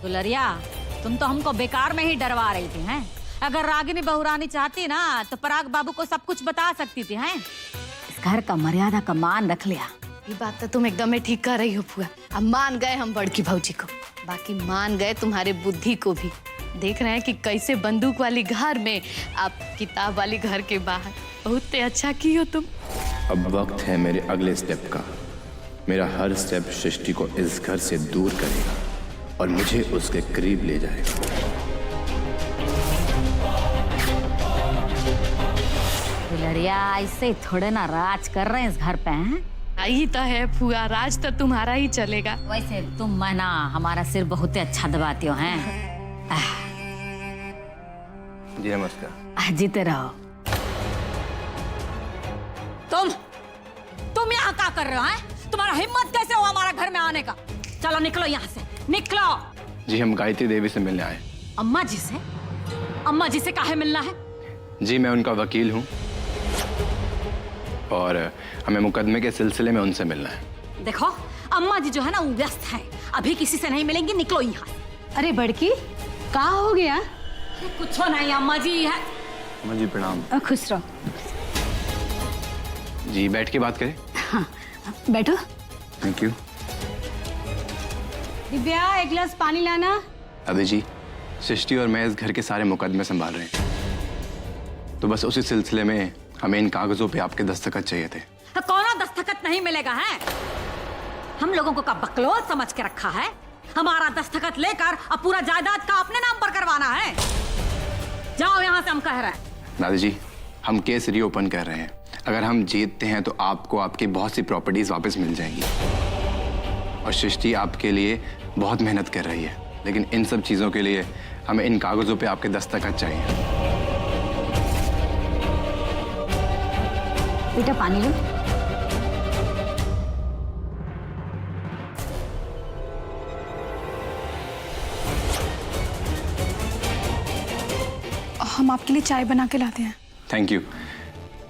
दुलरिया, तुम तो हमको बेकार में ही डरवा रही थी हैं? अगर रागिनी बहुरानी चाहती ना तो पराग बाबू को सब कुछ बता सकती थी हैं? इस घर का मर्यादा का मान रख लिया। ये बात तो तुम एकदम ठीक कर रही हो फुआ। अब मान गए हम बड़की भौजी को, बाकी मान गए तुम्हारे बुद्धि को भी। देख रहे हैं कि कैसे बंदूक वाली घर में, आप किताब वाली घर के बाहर। बहुत अच्छा की हो तुम। अब वक्त है मेरे अगले स्टेप का। मेरा हर स्टेप सृष्टि को इस घर से दूर करेगा और मुझे उसके करीब ले जाएगा। दुलरिया, ऐसे थोड़े ना राज कर रहे हैं इस घर पे हैं? आई तो है फुआ, राज तो तुम्हारा ही चलेगा। वैसे तुम मैना हमारा सिर बहुत अच्छा दबाती हो हैं। जी नमस्कार। जीते रहो। तुम यहाँ क्या कर रहे हो हैं? तुम्हारा हिम्मत कैसे हुआ हमारा घर में आने का? चलो निकलो यहाँ से, निकलो। जी हम गायत्री देवी से मिलने आए। अम्मा जी से? अम्मा जी से काहे मिलना है? जी मैं उनका वकील हूँ और हमें मुकदमे के सिलसिले में उनसे मिलना है। देखो, अम्मा जी जो है ना वो व्यस्त है, अभी किसी से नहीं मिलेंगी, निकलो यहाँ से। अरे बड़की, क्या हो गया? कुछ नहीं, अम्मा जी है। अम्मा जी प्रणाम। खुश रहो। जी बैठ के बात करें। हाँ, बैठो। Thank you. दिव्या, एक गिलास पानी लाना। अभी जी सृष्टि और मैं इस घर के सारे मुकदमे संभाल रहे हैं, तो बस उसी सिलसिले में हमें इन कागजों पे आपके दस्तखत चाहिए थे। तो कौन दस्तखत नहीं मिलेगा है? हम लोगों को का बकलोल समझ के रखा है? हमारा दस्तखत लेकर अब पूरा जायदाद का अपने नाम पर करवाना है? जाओ यहाँ से, हम कह रहे हैं। दादी जी हम केस रीओपन कर रहे हैं। अगर हम जीतते हैं तो आपको आपकी बहुत सी प्रॉपर्टीज वापस मिल जाएंगी और सृष्टि आपके लिए बहुत मेहनत कर रही है, लेकिन इन सब चीजों के लिए हमें इन कागजों पे आपके दस्तखत चाहिए। बेटा पानी लो। हम आपके लिए चाय बना के लाते हैं। Thank you.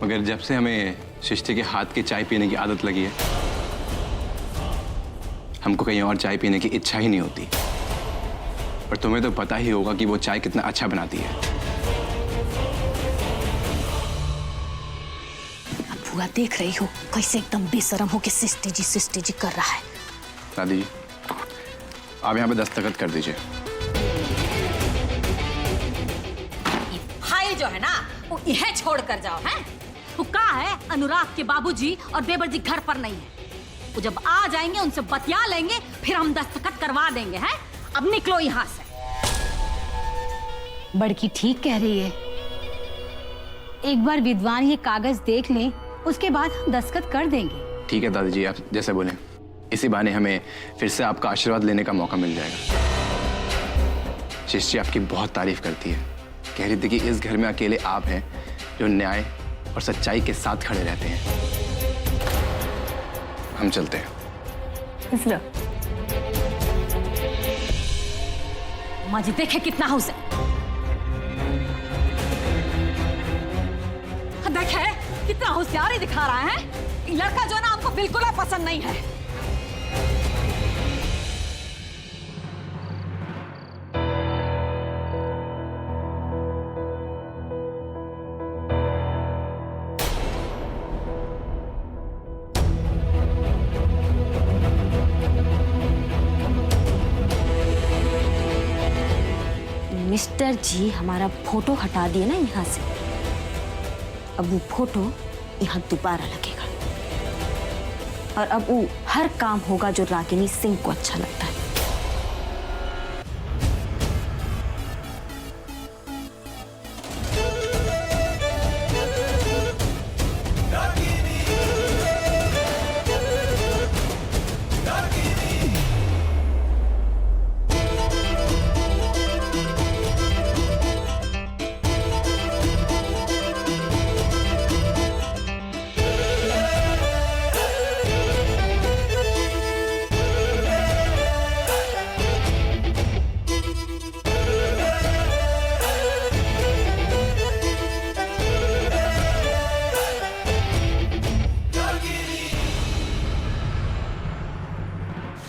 मगर जब से हमें सृष्टि के हाथ की चाय पीने की आदत लगी है, हमको कहीं और चाय पीने की इच्छा ही नहीं होती। और तुम्हें तो पता ही होगा कि वो चाय कितना अच्छा बनाती है। फुआ देख रही हो कैसे एकदम बेशरम हो के सिस्टी जी कर रहा है। दादी जी आप यहाँ पे दस्तखत कर दीजिए। भाई जो है ना वो यह छोड़ कर जाओ हैं? वो कहा है अनुराग के बाबूजी और देवर जी घर पर नहीं है। वो जब आ जाएंगे उनसे बतिया लेंगे, फिर हम दस्तखत करवा देंगे हैं। अब निकलो यहाँ से। बड़की ठीक कह रही है। एक बार विद्वान ये कागज देख लें, उसके बाद हम दस्तखत कर देंगे। ठीक है दादी जी, आप जैसे बोले। इसी बहाने हमें फिर से आपका आशीर्वाद लेने का मौका मिल जाएगा। सृष्टि आपकी बहुत तारीफ करती है, कह रही थी कि इस घर में अकेले आप हैं जो न्याय और सच्चाई के साथ खड़े रहते हैं। हम चलते हैं। इसलो। अम्मा जी देखे कितना हो से देखे कितना होशियारी दिखा रहा है। ये लड़का जो है ना आपको बिल्कुल पसंद नहीं है। मिस्टर जी हमारा फोटो हटा दिए ना यहाँ से, अब वो फोटो यहाँ दोबारा लगेगा और अब वो हर काम होगा जो रागिनी सिंह को अच्छा लगता है।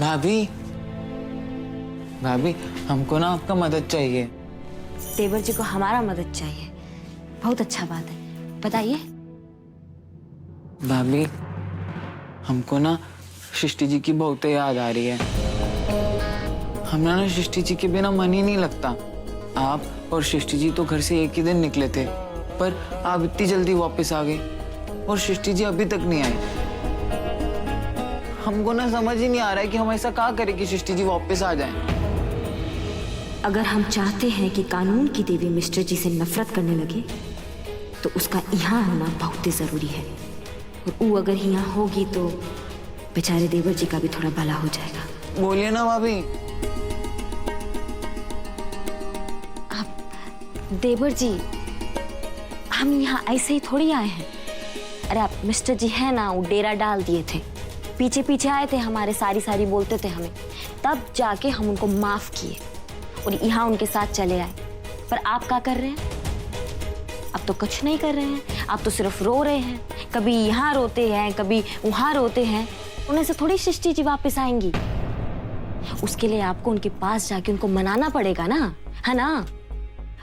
भाभी भाभी हमको ना आपका मदद चाहिए। देवर जी को हमारा मदद चाहिए, बहुत अच्छा बात है, बताइए। भाभी हमको ना सृष्टि जी की बहुत याद आ रही है। हमारा ना सृष्टि जी के बिना मन ही नहीं लगता। आप और सृष्टि जी तो घर से एक ही दिन निकले थे, पर आप इतनी जल्दी वापस आ गए और सृष्टि जी अभी तक नहीं आई। हमको ना समझ ही नहीं आ रहा है कि हम ऐसा क्या करें कि सृष्टि जी वापस आ जाएं। अगर हम चाहते हैं कि कानून की देवी मिस्टर जी से नफरत करने लगे तो उसका यहाँ होना बहुत ही जरूरी है। और वो अगर यहाँ होगी तो बेचारे देवर जी का भी थोड़ा भला हो जाएगा। बोलिए ना भाभी। देवर जी, हम यहाँ ऐसे ही थोड़ी आए हैं। अरे आप मिस्टर जी है ना, वो डेरा डाल दिए थे, पीछे पीछे आए थे हमारे, सारी बोलते थे हमें, तब जाके हम उनको माफ किए और यहाँ उनके साथ चले आए। पर आप क्या कर रहे हैं? आप तो कुछ नहीं कर रहे हैं, आप तो सिर्फ रो रहे हैं। कभी यहाँ रोते हैं, कभी वहाँ रोते हैं। उन्हें से थोड़ी सृष्टि जी वापस आएंगी। उसके लिए आपको उनके पास जाके उनको मनाना पड़ेगा ना, है ना?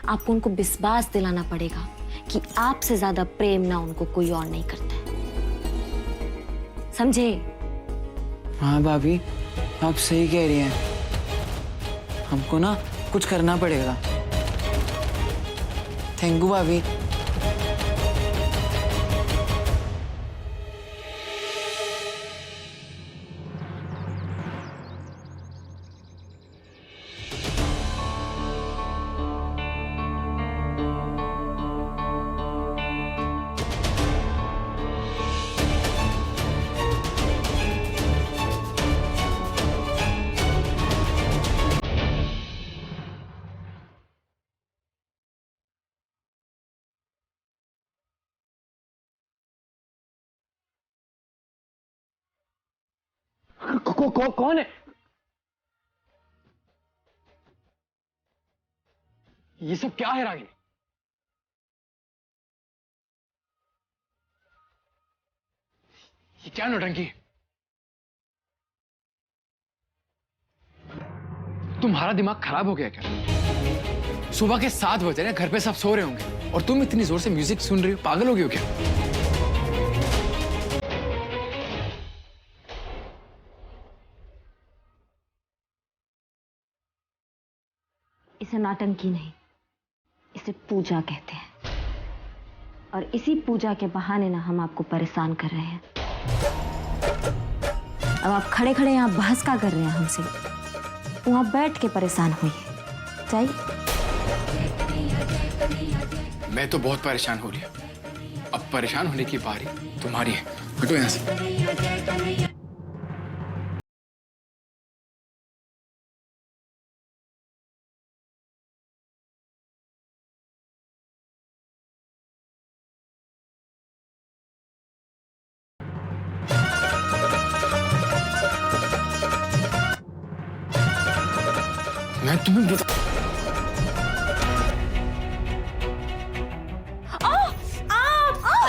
आपको उनको विश्वास दिलाना पड़ेगा कि आपसे ज्यादा प्रेम ना उनको कोई और नहीं करता है, समझे? हाँ भाभी आप सही कह रही हैं, हमको ना कुछ करना पड़ेगा। थैंक यू भाभी। कौन है? ये सब क्या है रागिनी? ये क्या नौटंकी? तुम्हारा दिमाग खराब हो गया क्या? सुबह के 7 बजे हैं, घर पे सब सो रहे होंगे और तुम इतनी जोर से म्यूजिक सुन रही हो, पागल हो गई हो क्या? इसे नौटंकी नहीं, इसे पूजा कहते हैं। और इसी पूजा के बहाने ना हम आपको परेशान कर रहे हैं। अब आप खड़े खड़े यहाँ बहस का कर रहे हैं हमसे, वहां बैठ के परेशान हुई है। चाहिए? मैं तो बहुत परेशान हो रही हूँ। अब परेशान होने की बारी तुम्हारी है। हटो यहाँ से। मैं तुम्हें बता...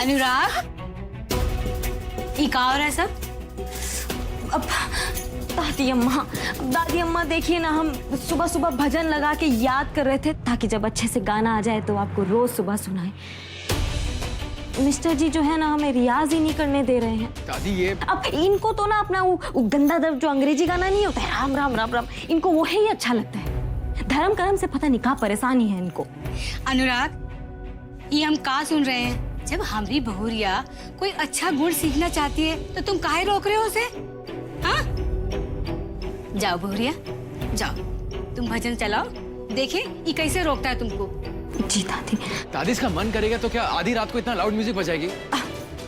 अनुराग, ये का हो रहा है सब? अब दादी अम्मा देखिए ना, हम सुबह सुबह भजन लगा के याद कर रहे थे ताकि जब अच्छे से गाना आ जाए तो आपको रोज सुबह सुनाए। मिस्टर जी जो है ना, हमें रियाज ही नहीं करने दे रहे हैं। दादी ये अब इनको तो ना अपना वो गंदा दर्द जो अंग्रेजी गाना नहीं होता है, राम राम राम राम, इनको वो ही अच्छा लगता है। धर्म कर्म से पता नहीं क्या परेशानी है इनको। अनुराग, ये हम का सुन रहे हैं? जब हमारी बहुरिया कोई अच्छा गुण सीखना चाहती है तो तुम काहे रोक रहे हो उसे? हाँ? जाओ बहुरिया, जाओ, तुम भजन चलाओ, देखे ये कैसे रोकता है तुमको। जी दादी। दादी इसका मन करेगा तो क्या आधी रात को इतना लाउड म्यूजिक बजाएगी?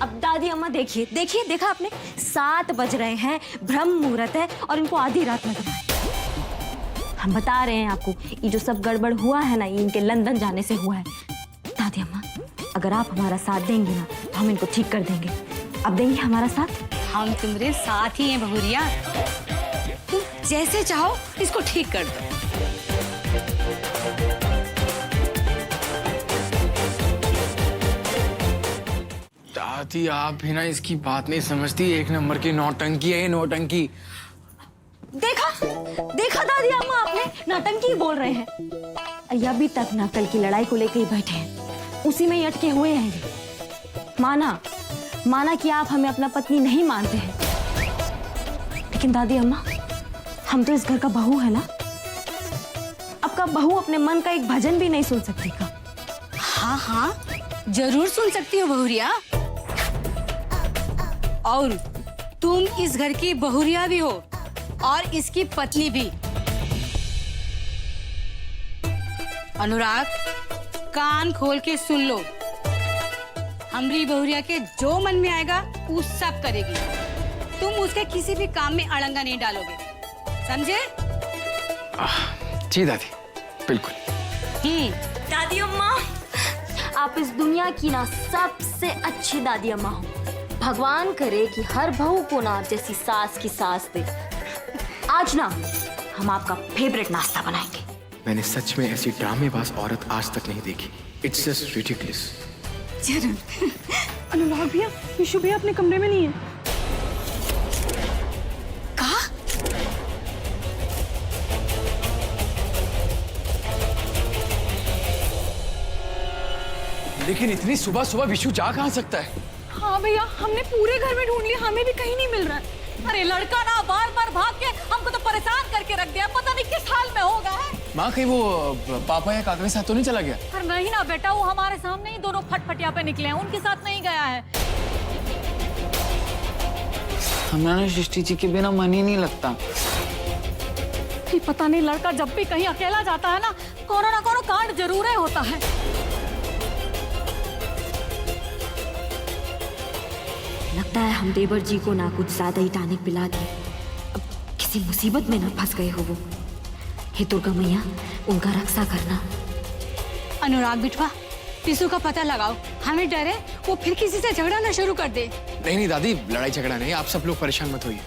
अब दादी अम्मा देखिए देखिए, देखा आपने, 7 बज रहे हैं, ब्रह्म मुहूर्त है और इनको आधी रात लग रहा है। हम बता रहे हैं आपको, ये जो सब गड़बड़ हुआ है ना, ये इनके लंदन जाने से हुआ है। दादी अम्मा, अगर आप हमारा साथ देंगी ना तो हम इनको ठीक कर देंगे। अब देंगी हमारा साथ? हम तुम्हारे साथ ही हैं बहुरिया, तुम जैसे चाहो इसको ठीक कर दो। दादी आप भी ना इसकी बात नहीं समझती। 1 नंबर की नौटंकी है ये, नौटंकी। देखा देखा दादी अम्मा, आपने नौटंकी बोल रहे हैं। ये अभी तक ना कल की लड़ाई को लेकर ही बैठे हैं, उसी में ही अटके हुए हैं ये। माना कि आप हमें अपना पत्नी नहीं मानते हैं, लेकिन दादी अम्मा हम तो इस घर का बहू है ना। आपका बहू अपने मन का एक भजन भी नहीं सुन सकती का? हाँ हाँ जरूर सुन सकती हो बहुरिया। और तुम इस घर की बहुरिया भी हो और इसकी पत्नी भी। अनुराग कान खोल के सुन लो, हमरी बहुरिया के जो मन में आएगा वो सब करेगी। तुम उसके किसी भी काम में अड़ंगा नहीं डालोगे, समझे? जी दादी, बिल्कुल। दादी अम्मा, आप इस दुनिया की ना सबसे अच्छी दादी अम्मा हो। भगवान करे कि हर बहू को ना आप जैसी सास की सास दे। आज ना हम आपका फेवरेट नाश्ता बनाएंगे। मैंने सच में ऐसी ड्रामेबाज औरत आज तक नहीं देखी। It's just ridiculous. जरूर। अनुराग भैया, विशु भैया अपने कमरे में नहीं है। कहा? लेकिन इतनी सुबह सुबह विशु जा कहाँ सकता है? हाँ भैया, हमने पूरे घर में ढूंढ लिया, हमें भी कहीं नहीं मिल रहा है। अरे लड़का ना बार बार भाग के हमको तो परेशान करके रख दिया, पता नहीं किस हाल में होगा है। माँ कहीं वो पापा या काका के साथ तो नहीं चला गया? पर नहीं ना बेटा, वो हमारे सामने ही दोनों फटफटिया पे निकले हैं, उनके साथ नहीं गया है। हमारा ना सृष्टि जी के बिना मन ही नहीं लगता। ये पता नहीं लड़का जब भी कहीं अकेला जाता है ना कोनो कांड जरूर ही होता है। लगता है हम देवर जी को ना कुछ ज्यादा ही टानिक पिला दिए, अब किसी मुसीबत में ना फंस गए हो वो। हे दुर्गा मैया, उनका रक्षा करना। अनुराग बिटवा, पिसू का पता लगाओ, हमें डर है वो फिर किसी से झगड़ा ना शुरू कर दे। नहीं दादी, लड़ाई झगड़ा नहीं, आप सब लोग परेशान मत होइए।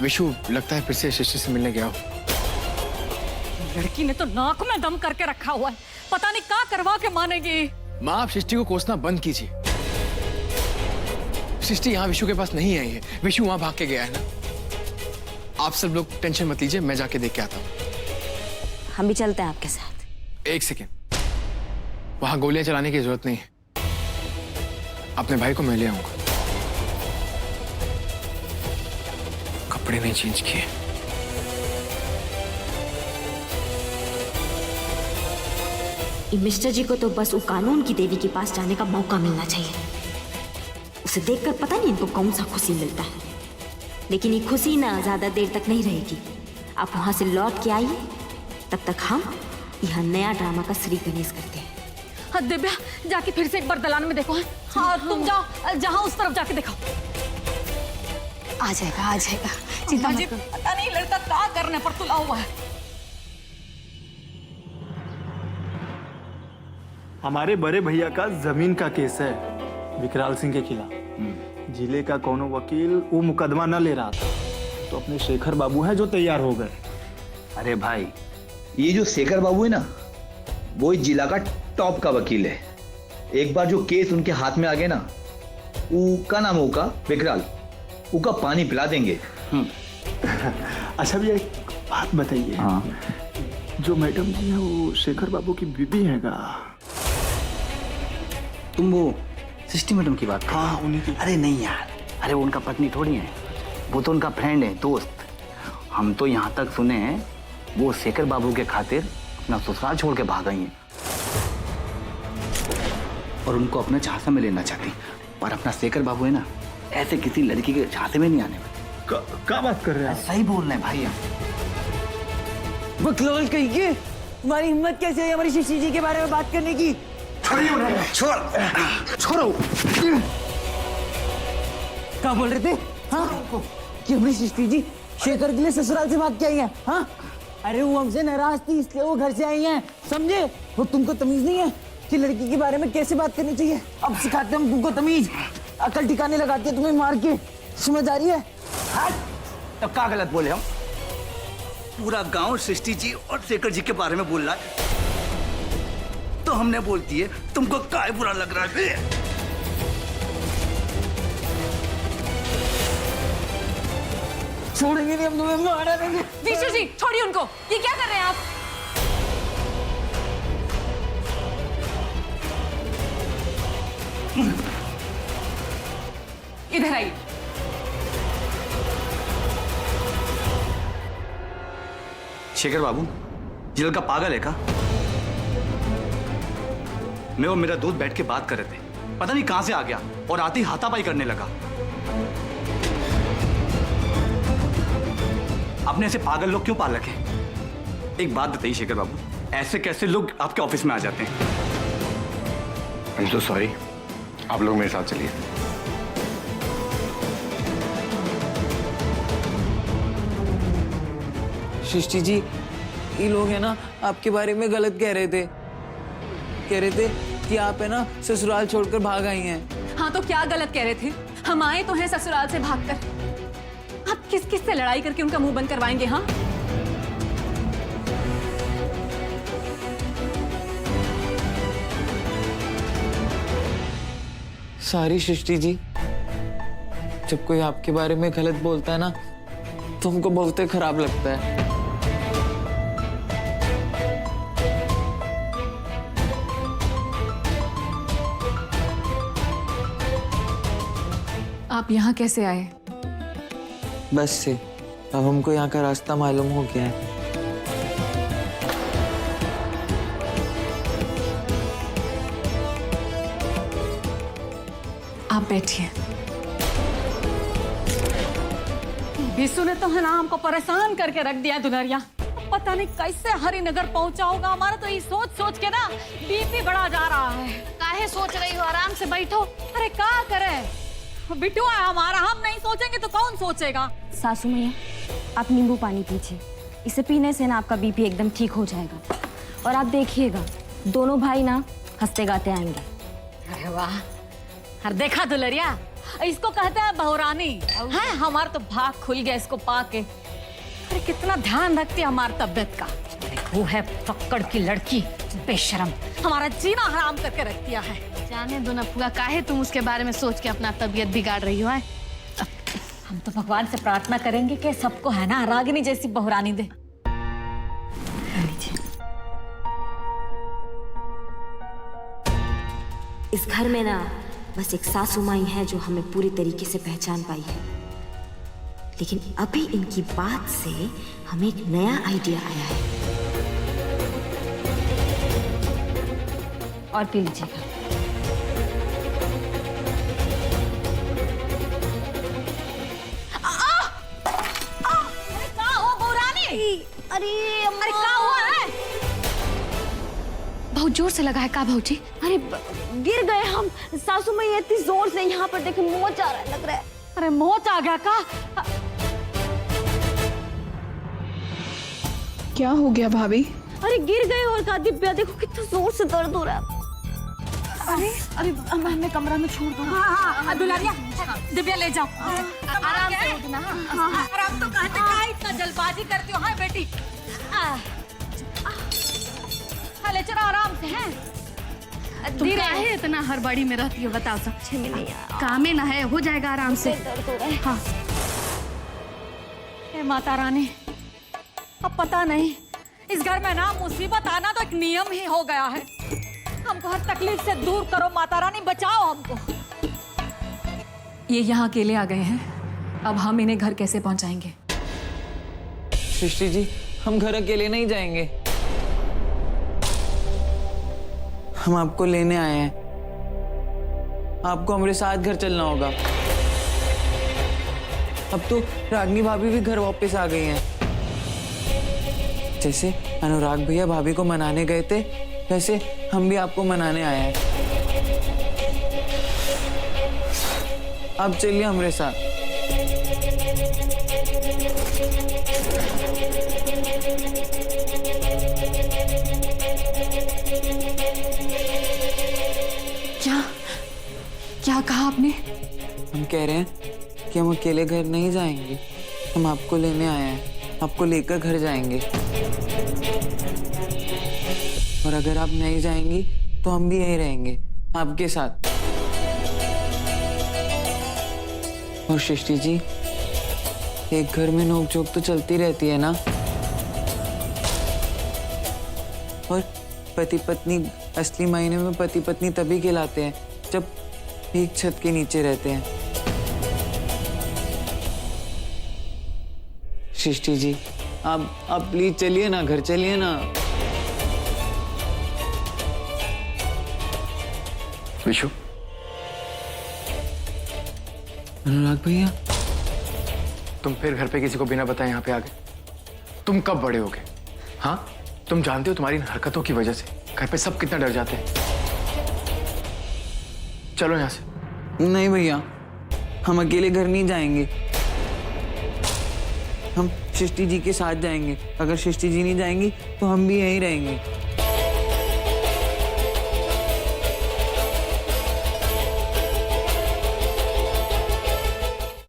विशु लगता है फिर से सृष्टि से मिलने गया हो। लड़की ने तो नाक में दम करके रखा हुआ है, पता नहीं क्या करवा के मानेगी। माँ, आप सृष्टि को कोसना बंद कीजिए। सृष्टि यहाँ विशु के पास नहीं आई है, विशु वहां भाग के गया है ना। आप सब लोग टेंशन मत लीजिए, मैं जाके देख के आता हूँ। हम भी चलते हैं आपके साथ। एक सेकेंड, वहां गोलियां चलाने की जरूरत नहीं है, अपने भाई को मैं ले आऊंगा। कपड़े नहीं चेंज किए। मिस्टर जी को तो बस वो कानून की देवी के पास जाने का मौका मिलना चाहिए। उसे देखकर पता नहीं इनको कौन सा खुशी मिलता है, लेकिन ये खुशी ना ज्यादा देर तक नहीं रहेगी। आप वहां से लौट के आइए, तब तक हम यहाँ नया ड्रामा का श्री गणेश करते हैं। हाँ दिव्या, जाके फिर से एक बार दलान में देखो। हाँ तुम जाओ, जहाँ उस तरफ जाके देखो। आ जाएगा चिंता मत करो। पता नहीं लड़का क्या करने पर तुला हुआ है। हमारे बड़े भैया का जमीन का केस है विकराल सिंह के खिलाफ। जिले का कोनो वकील वो मुकदमा न ले रहा था, तो अपने शेखर बाबू हैं जो तैयार हो गए। अरे भाई, ये जो शेखर बाबू है ना, वो इस जिला का टॉप का वकील है। एक बार जो केस उनके हाथ में आ गया ना, उसका नाम होगा विकराल, उसका पानी पिला देंगे। अच्छा भैया, एक बात बताइए। हाँ। जो मैडम जी है वो शेखर बाबू की बीबी है का? तुम वो सृष्टि मैडम की बात कर? हाँ, उन्हीं की। अरे नहीं यार, अरे वो उनका पत्नी थोड़ी है, वो तो उनका फ्रेंड है, दोस्त। हम तो यहाँ तक सुने हैं वो शेखर बाबू के खातिर अपना ससुराल छोड़ के भाग गई हैं और उनको अपने झांसे में लेना चाहती। पर अपना शेखर बाबू है ना, ऐसे किसी लड़की के झांसे में नहीं आने वाले। क्या बात कर रहे हैं? सही बोल रहे हैं भाई हम। बकलोल कहिए, तुम्हारी हिम्मत कैसे है हमारी सृष्टि जी के बारे में बात करने की? छोड़ो। क्या बोल रहे थे? हाँ, कि हमारी सृष्टि जी शेखर के लिए ससुराल से भाग के आई है? हाँ, अरे वो हमसे नाराज थी इसलिए वो घर से आई हैं, समझे? वो तुमको तमीज नहीं है कि लड़की के बारे में कैसे बात करनी चाहिए? अब सिखाते हम तुमको तमीज, अकल ठिकाने लगाते हैं तुम्हें मार के, समझ आ रही है? तब क्या गलत बोले हम? पूरा गांव सृष्टि जी और शेखर जी के बारे में बोल रहा है, तो हमने बोल दिए तुमको काय बुरा लग रहा है? छोड़ेंगे नहीं हम तुम्हें, मारा नहीं। विशु जी छोड़िए उनको, ये क्या कर रहे हैं आप? इधर आइए। शेखर बाबू, ये लड़का पागल है का? मैं और मेरा दोस्त बैठ के बात कर रहे थे, पता नहीं कहां से आ गया और आते ही हाथापाई करने लगा। आपने ऐसे पागल लोग क्यों पाल रखे? एक बात बताइए शेखर बाबू, ऐसे कैसे लोग आपके ऑफिस में आ जाते हैं? आई एम सो सॉरी, आप लोग मेरे साथ चलिए। सृष्टि जी, ये लोग है ना आपके बारे में गलत कह रहे थे कि आप है ना ससुराल छोड़कर भाग आई हैं। हाँ तो क्या गलत कह रहे थे? हम आए तो हैं ससुराल से भागकर। आप किस किस से लड़ाई करके उनका मुंह बंद करवाएंगे? हाँ सारी सृष्टि जी, जब कोई आपके बारे में गलत बोलता है ना तो हमको बहुत ही खराब लगता है। आप यहाँ कैसे आए? बस से, अब हमको यहाँ का रास्ता मालूम हो गया है। आप बैठिए। विशु ने तो है ना हमको परेशान करके रख दिया दुलरिया। पता नहीं कैसे हरिनगर पहुंचा होगा। हमारा तो ये सोच सोच के ना बीपी बढ़ा जा रहा है। काहे सोच रही हो? आराम से बैठो। अरे क्या करे, बिट्टू है हमारा, हम नहीं सोचेंगे तो कौन सोचेगा? सासू मैया, आप नींबू पानी पीजिए, इसे पीने से ना आपका बीपी एकदम ठीक हो जाएगा। और आप देखिएगा दोनों भाई ना हंसते गाते आएंगे। अरे वाह, अरे देखा दुलरिया, इसको कहते हैं बहुरानी है। हमारा तो भाग खुल गया इसको पाके। अरे कितना ध्यान रखती है हमारी तबियत का। वो है पकड़ की लड़की, बेशरम, हमारा जीना हराम करके रख दिया है। जाने दो ना फुआ, काहे तुम उसके बारे में सोच के अपना तबीयत बिगाड़ रही हो? हम तो भगवान से प्रार्थना करेंगे कि सबको है ना रागिनी जैसी बहुरानी दे। इस घर में ना बस एक सासू माई है जो हमें पूरी तरीके से पहचान पाई है, लेकिन अभी इनकी बात से हमें एक नया आइडिया आया है। और पी लीजिएगा। अरे क्या हुआ है? बहुत जोर से लगा है का भाऊजी? अरे गिर गए हम। सासू माई इतनी जोर से, यहाँ पर देखे मोच आ रहा है, लग रहा है। अरे मोच आ गया का? क्या हो गया भाभी? अरे गिर गए और का दिव्या देखो कितना जोर से दर्द हो रहा है। अरे अरे मैं कमरा में छोड़ दूँ। हाँ दुलारिया, दिव्या ले जाओ। आराम से उठना। और आप तो कहते क्या इतना जल्दबाजी करती हो? हाँ बेटी, ले चलो आराम से। हैं तुम काहे इतना हड़बड़ी में रहती हो? बताओ सब। कामे ना है, हो जाएगा आराम से। हाँ। हे माता रानी, अब पता नहीं इस घर में ना मुसीबत आना तो एक नियम ही हो गया है। हमको हर तकलीफ से दूर करो माता रानी, बचाओ हमको। ये यहाँ अकेले आ गए हैं, अब हम इन्हें घर कैसे पहुंचाएंगे? सृष्टि जी, हम घर अकेले नहीं जाएंगे, हम आपको लेने आए हैं। आपको हमारे साथ घर चलना होगा। अब तो रागिनी भाभी भी घर वापस आ गई हैं। जैसे अनुराग भैया भाभी को मनाने गए थे, वैसे हम भी आपको मनाने आए हैं। अब चलिए हमारे साथ। क्या कहा आपने? हम कह रहे हैं कि हम अकेले घर नहीं जाएंगे, हम आपको लेने आए हैं, आपको लेकर घर जाएंगे। और अगर आप नहीं जाएंगी तो हम भी यहीं रहेंगे आपके साथ। और सृष्टि जी, एक घर में नोकझोंक तो चलती रहती है ना। और पति पत्नी असली मायने में पति पत्नी तभी कहलाते हैं जब एक छत के नीचे रहते हैं। सृष्टि जी, आप प्लीज चलिए ना, घर चलिए ना। विशु, अनुराग भैया, तुम फिर घर पे किसी को बिना बताए यहाँ पे आ गए? तुम कब बड़े हो गए? हाँ, तुम जानते हो तुम्हारी इन हरकतों की वजह से घर पे सब कितना डर जाते हैं। चलो यहाँ से। नहीं भैया, हम अकेले घर नहीं जाएंगे, हम सृष्टि जी के साथ जाएंगे। अगर सृष्टि जी नहीं जाएंगी तो हम भी यहीं रहेंगे।